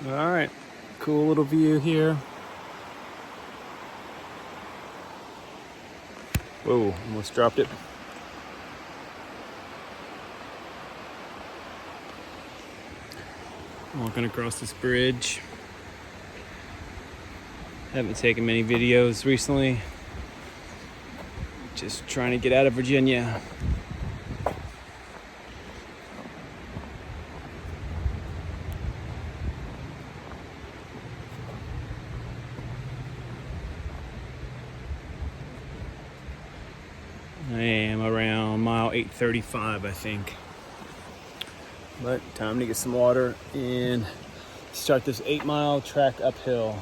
All right, cool little view here. Whoa, almost dropped it. Walking across this bridge. Haven't taken many videos recently. Just trying to get out of Virginia. I am around mile 835, I think. But time to get some water and start this 8-mile track uphill.